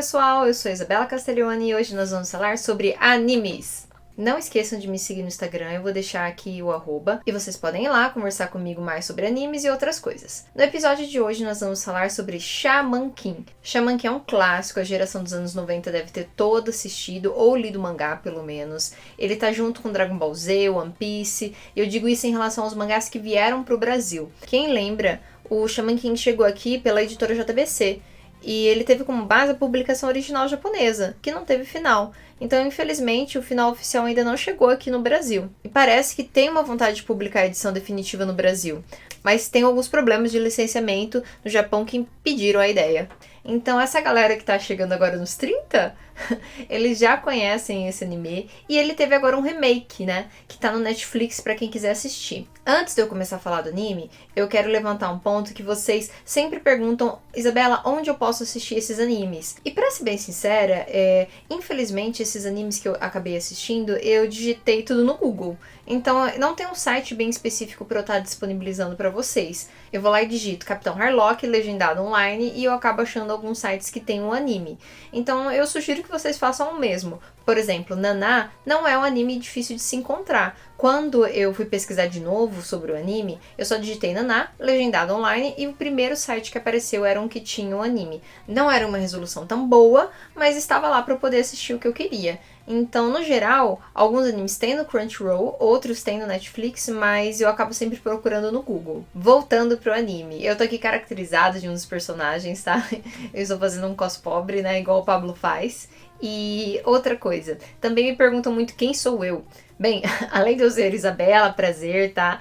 Pessoal, eu sou a Isabela Castiglione e hoje nós vamos falar sobre animes. Não esqueçam de me seguir no Instagram, eu vou deixar aqui o arroba e vocês podem ir lá conversar comigo mais sobre animes e outras coisas. No episódio de hoje nós vamos falar sobre Shaman King. Shaman King é um clássico, a geração dos anos 90 deve ter todo assistido ou lido o mangá pelo menos. Ele tá junto com Dragon Ball Z, One Piece, e eu digo isso em relação aos mangás que vieram pro Brasil. Quem lembra, o Shaman King chegou aqui pela editora JBC. E ele teve como base a publicação original japonesa, que não teve final. Então, infelizmente, o final oficial ainda não chegou aqui no Brasil. E parece que tem uma vontade de publicar a edição definitiva no Brasil. Mas tem alguns problemas de licenciamento no Japão que impediram a ideia. Então, essa galera que tá chegando agora nos 30, eles já conhecem esse anime. E ele teve agora um remake, né? Que tá no Netflix pra quem quiser assistir. Antes de eu começar a falar do anime, eu quero levantar um ponto que vocês sempre perguntam: Isabela, onde eu posso assistir esses animes? E pra ser bem sincera, infelizmente esses animes que eu acabei assistindo, eu digitei tudo no Google. Então não tem um site bem específico pra eu estar disponibilizando pra vocês. Eu vou lá e digito Capitão Harlock, legendado online, e eu acabo achando alguns sites que tem um anime. Então eu sugiro que vocês façam o mesmo. Por exemplo, Naná não é um anime difícil de se encontrar. Quando eu fui pesquisar de novo sobre o anime, eu só digitei Naná, legendado online, e o primeiro site que apareceu era um que tinha o anime. Não era uma resolução tão boa, mas estava lá para eu poder assistir o que eu queria. Então, no geral, alguns animes têm no Crunchyroll, outros têm no Netflix, mas eu acabo sempre procurando no Google. Voltando pro anime, eu tô aqui caracterizada de um dos personagens, tá? Eu estou fazendo um cos pobre, né, igual o Pablo faz. E outra coisa, também me perguntam muito quem sou eu. Bem, além de eu ser Isabela, prazer, tá?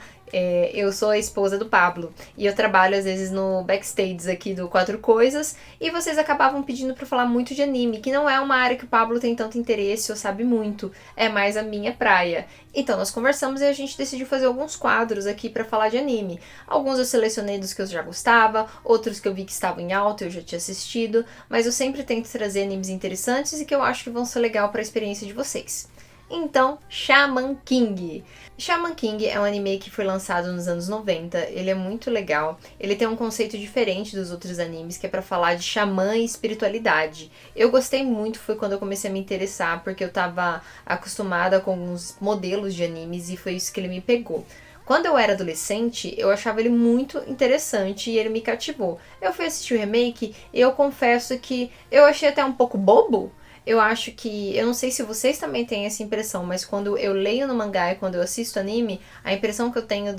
Eu sou a esposa do Pablo e eu trabalho às vezes no backstage aqui do Quatro Coisas e vocês acabavam pedindo pra falar muito de anime, que não é uma área que o Pablo tem tanto interesse ou sabe muito, é mais a minha praia. Então nós conversamos e a gente decidiu fazer alguns quadros aqui pra falar de anime. Alguns eu selecionei dos que eu já gostava, outros que eu vi que estavam em alta e eu já tinha assistido, mas eu sempre tento trazer animes interessantes e que eu acho que vão ser legal pra experiência de vocês. Então, Shaman King. Shaman King é um anime que foi lançado nos anos 90, ele é muito legal, ele tem um conceito diferente dos outros animes, que é pra falar de xamã e espiritualidade. Eu gostei muito, foi quando eu comecei a me interessar, porque eu tava acostumada com alguns modelos de animes e foi isso que ele me pegou. Quando eu era adolescente, eu achava ele muito interessante e ele me cativou. Eu fui assistir o remake e eu confesso que eu achei até um pouco bobo. Eu acho que, eu não sei se vocês também têm essa impressão, mas quando eu leio no mangá e quando eu assisto anime, a impressão que eu tenho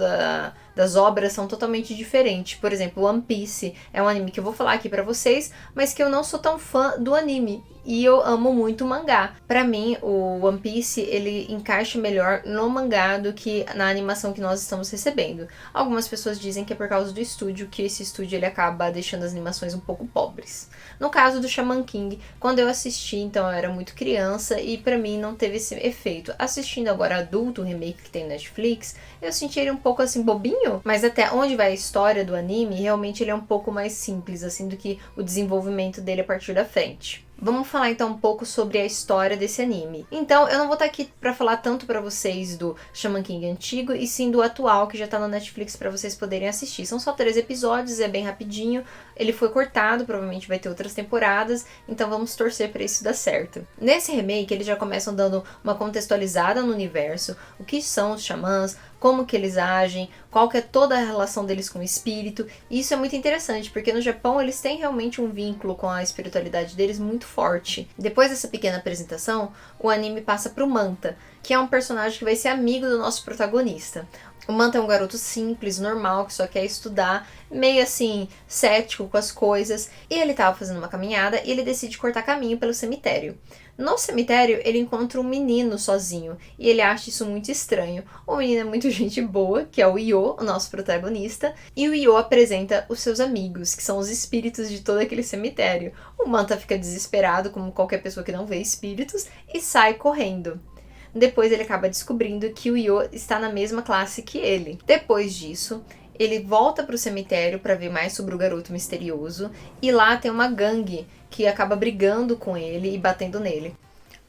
das obras são totalmente diferentes. Por exemplo, One Piece é um anime que eu vou falar aqui pra vocês, mas que eu não sou tão fã do anime. E eu amo muito o mangá. Pra mim, o One Piece, ele encaixa melhor no mangá do que na animação que nós estamos recebendo. Algumas pessoas dizem que é por causa do estúdio, que esse estúdio ele acaba deixando as animações um pouco pobres. No caso do Shaman King, quando eu assisti, então eu era muito criança e pra mim não teve esse efeito. Assistindo agora adulto, o remake que tem no Netflix, eu senti ele um pouco assim bobinho, mas até onde vai a história do anime, realmente ele é um pouco mais simples assim do que o desenvolvimento dele a partir da frente. Vamos falar então um pouco sobre a história desse anime. Então, eu não vou estar aqui pra falar tanto pra vocês do Shaman King antigo, e sim do atual, que já tá no Netflix pra vocês poderem assistir. São só 3 episódios, é bem rapidinho. Ele foi cortado, provavelmente vai ter outras temporadas, então vamos torcer pra isso dar certo. Nesse remake, eles já começam dando uma contextualizada no universo, o que são os xamãs, como que eles agem, qual que é toda a relação deles com o espírito. E isso é muito interessante, porque no Japão eles têm realmente um vínculo com a espiritualidade deles muito forte. Depois dessa pequena apresentação, o anime passa pro Manta, que é um personagem que vai ser amigo do nosso protagonista. O Manta é um garoto simples, normal, que só quer estudar, meio assim, cético com as coisas, e ele estava fazendo uma caminhada e ele decide cortar caminho pelo cemitério. No cemitério, ele encontra um menino sozinho, e ele acha isso muito estranho. O menino é muito gente boa, que é o Io, o nosso protagonista, e o Io apresenta os seus amigos, que são os espíritos de todo aquele cemitério. O Manta fica desesperado, como qualquer pessoa que não vê espíritos, e sai correndo. Depois ele acaba descobrindo que o Io está na mesma classe que ele. Depois disso, ele volta para o cemitério para ver mais sobre o garoto misterioso, e lá tem uma gangue que acaba brigando com ele e batendo nele.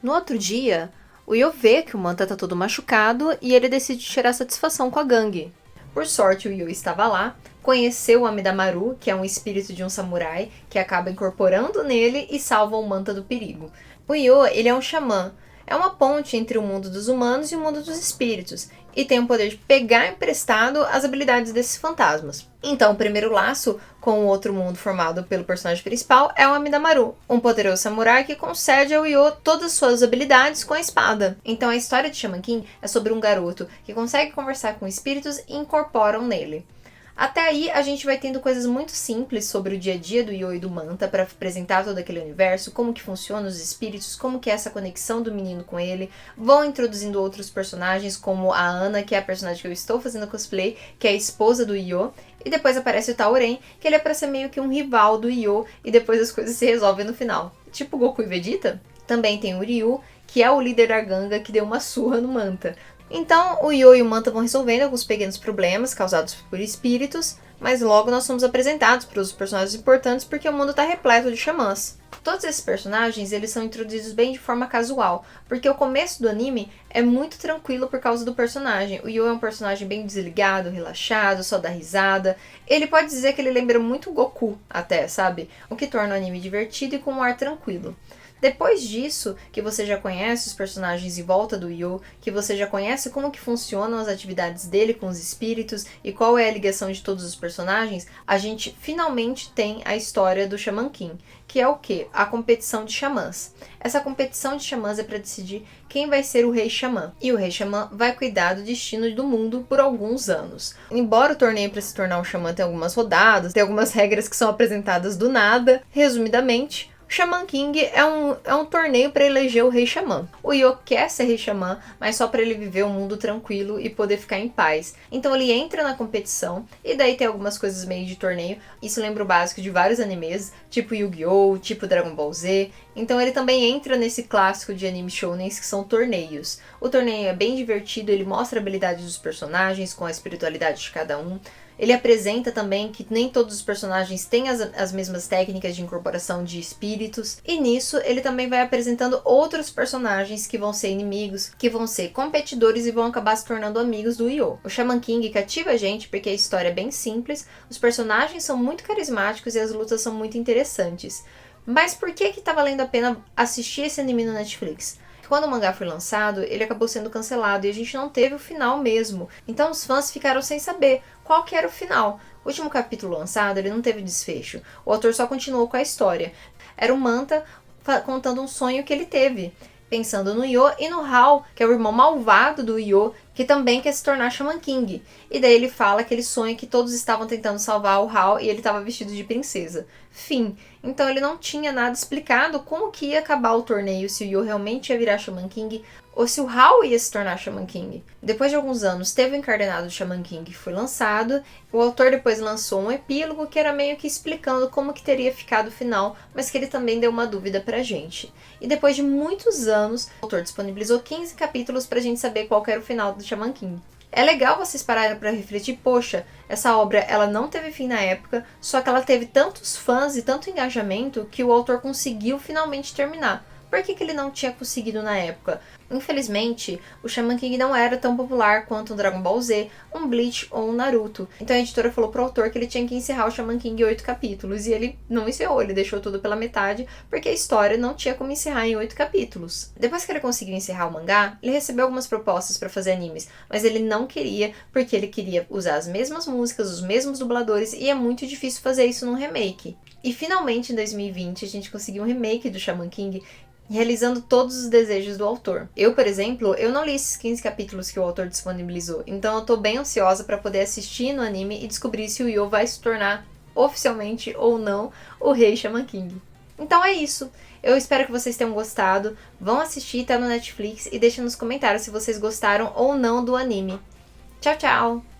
No outro dia, o Io vê que o Manta tá todo machucado e ele decide tirar satisfação com a gangue. Por sorte, o Io estava lá, conhecer o Amidamaru, que é um espírito de um samurai, que acaba incorporando nele e salva o Manta do perigo. O Yo, ele é um xamã. É uma ponte entre o mundo dos humanos e o mundo dos espíritos, e tem o poder de pegar emprestado as habilidades desses fantasmas. Então, o primeiro laço com o outro mundo formado pelo personagem principal é o Amidamaru, um poderoso samurai que concede ao Yo todas as suas habilidades com a espada. Então, a história de Shaman King é sobre um garoto que consegue conversar com espíritos e incorporam nele. Até aí, a gente vai tendo coisas muito simples sobre o dia a dia do Yo e do Manta para apresentar todo aquele universo, como que funcionam os espíritos, como que é essa conexão do menino com ele. Vão introduzindo outros personagens, como a Ana, que é a personagem que eu estou fazendo cosplay, que é a esposa do Yo. E depois aparece o Tauren, que ele é pra ser meio que um rival do Yo, e depois as coisas se resolvem no final. Tipo Goku e Vegeta. Também tem o Ryu, que é o líder da ganga que deu uma surra no Manta. Então, o Yo e o Manta vão resolvendo alguns pequenos problemas causados por espíritos, mas logo nós somos apresentados para os personagens importantes porque o mundo está repleto de xamãs. Todos esses personagens, eles são introduzidos bem de forma casual, porque o começo do anime é muito tranquilo por causa do personagem. O Yo é um personagem bem desligado, relaxado, só dá risada. Ele pode dizer que ele lembra muito o Goku, até, sabe? O que torna o anime divertido e com um ar tranquilo. Depois disso, que você já conhece os personagens em volta do Yo, que você já conhece como que funcionam as atividades dele com os espíritos e qual é a ligação de todos os personagens, a gente finalmente tem a história do Shaman King, que é o quê? A competição de xamãs. Essa competição de xamãs é para decidir quem vai ser o rei xamã. E o rei xamã vai cuidar do destino do mundo por alguns anos. Embora o torneio para se tornar um xamã tenha algumas rodadas, tem algumas regras que são apresentadas do nada, resumidamente, Shaman King é um torneio para eleger o rei xamã. O Yo quer ser rei xamã, mas só para ele viver um mundo tranquilo e poder ficar em paz. Então ele entra na competição, e daí tem algumas coisas meio de torneio. Isso lembra o básico de vários animes, tipo Yu-Gi-Oh!, tipo Dragon Ball Z. Então ele também entra nesse clássico de anime shounens que são torneios. O torneio é bem divertido, ele mostra a habilidade dos personagens com a espiritualidade de cada um. Ele apresenta também que nem todos os personagens têm as mesmas técnicas de incorporação de espíritos. E nisso, ele também vai apresentando outros personagens que vão ser inimigos, que vão ser competidores e vão acabar se tornando amigos do Yo. O Shaman King cativa a gente porque a história é bem simples, os personagens são muito carismáticos e as lutas são muito interessantes. Mas por que tá valendo a pena assistir esse anime no Netflix? Quando o mangá foi lançado, ele acabou sendo cancelado e a gente não teve o final mesmo. Então os fãs ficaram sem saber qual que era o final. O último capítulo lançado, ele não teve desfecho. O autor só continuou com a história. Era o Manta contando um sonho que ele teve, pensando no Yo e no Hal, que é o irmão malvado do Yo, que também quer se tornar Shaman King. E daí ele fala aquele sonho que todos estavam tentando salvar o Hal e ele estava vestido de princesa. Fim. Então ele não tinha nada explicado como que ia acabar o torneio, se o Yo realmente ia virar Shaman King ou se o Hal ia se tornar Shaman King. Depois de alguns anos, teve o encadernado do Shaman King que foi lançado. O autor depois lançou um epílogo que era meio que explicando como que teria ficado o final, mas que ele também deu uma dúvida pra gente. E depois de muitos anos, o autor disponibilizou 15 capítulos pra gente saber qual que era o final do Shaman King. É legal vocês pararem para refletir, poxa, essa obra ela não teve fim na época, só que ela teve tantos fãs e tanto engajamento que o autor conseguiu finalmente terminar. Por que ele não tinha conseguido na época? Infelizmente, o Shaman King não era tão popular quanto um Dragon Ball Z, um Bleach ou um Naruto. Então a editora falou pro autor que ele tinha que encerrar o Shaman King em 8 capítulos. E ele não encerrou, ele deixou tudo pela metade, porque a história não tinha como encerrar em 8 capítulos. Depois que ele conseguiu encerrar o mangá, ele recebeu algumas propostas para fazer animes, mas ele não queria, porque ele queria usar as mesmas músicas, os mesmos dubladores, e é muito difícil fazer isso num remake. E finalmente, em 2020, a gente conseguiu um remake do Shaman King, realizando todos os desejos do autor. Eu, por exemplo, eu não li esses 15 capítulos que o autor disponibilizou, então eu tô bem ansiosa para poder assistir no anime e descobrir se o Yo vai se tornar oficialmente ou não o rei Shaman King. Então é isso. Eu espero que vocês tenham gostado. Vão assistir, tá no Netflix, e deixem nos comentários se vocês gostaram ou não do anime. Tchau, tchau!